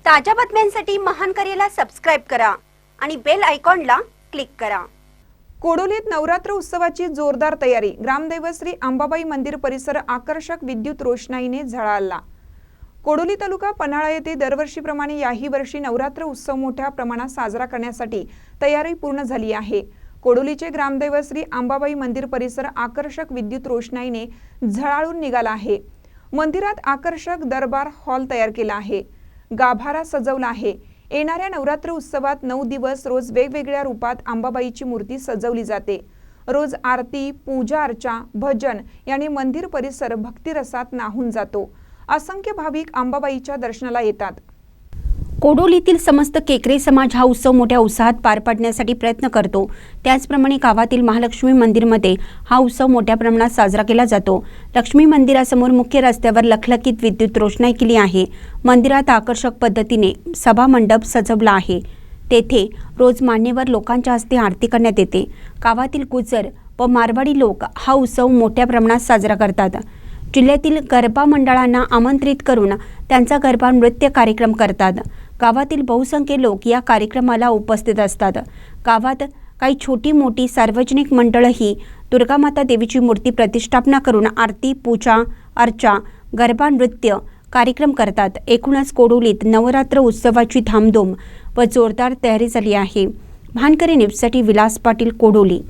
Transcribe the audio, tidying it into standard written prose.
ताज्या बातम्यांसाठी महान करेला सबस्क्राइब करा आणि बेल आयकॉनला क्लिक करा। कोडोलीत नवरात्र उत्सवाची जोरदार तयारी। ग्रामदैवत श्री अंबाबाई मंदिर परिसर आकर्षक विद्युत रोषणाईने झळाळला। कोडोली तालुका पन्हाळा येथे दरवर्षीप्रमाणे याही वर्षी नवरात्र उत्सव मोठ्या प्रमाणात साजरा करण्यासाठी तयारी पूर्ण झाली आहे। कोडोलीचे ग्रामदैवत श्री अंबाबाई मंदिर परिसर आकर्षक विद्युत रोषणाईने झळाळून निघाला आहे। मंदिरात आकर्षक दरबार हॉल तयार केला आहे। गाभारा सजवला आहे। येणाऱ्या नवरात्र उत्सवात 9 दिवस रोज वेगवेगळ्या रूपात अंबाबाईची मूर्ती सजवली जाते। रोज आरती, पूजा अर्चा, भजन याने मंदिर परिसर भक्तिरसात न्हाऊन जातो। असंख्य भाविक अंबाबाईच्या दर्शनाला येतात। कोडोलीतील समस्त केकरे समाज हा उत्सव मोठ्या उत्साहात पार पाडण्यासाठी प्रयत्न करतो। त्याचप्रमाणे गावातील महालक्ष्मी मंदिरमध्ये हा उत्सव मोठ्या प्रमाणात साजरा केला जातो। लक्ष्मी मंदिरासमोर मुख्य रस्त्यावर लखलखीत विद्युत रोषणाई केली आहे। मंदिरात आकर्षक पद्धतीने सभा मंडप सजवला आहे। तेथे रोज मान्यवर लोकांच्या हस्ते आरती करण्यात येते। गावातील गुजर व मारवाडी लोक हा उत्सव मोठ्या प्रमाणात साजरा करतात। जिल्ह्यातील गरबा मंडळांना आमंत्रित करून त्यांचा गरबा नृत्य कार्यक्रम करतात। गावातील बहुसंख्य लोक या कार्यक्रमाला उपस्थित असतात। गावात काही छोटी मोठी सार्वजनिक मंडळही दुर्गामाता देवीची मूर्ती प्रतिष्ठापना करून आरती, पूजा अर्चा, गरबा नृत्य कार्यक्रम करतात। एकूणच कोडोलीत नवरात्र उत्सवाची धामधूम व जोरदार तयारी झाली आहे। भानकरी न्यूजसाठी विलास पाटील, कोडोली।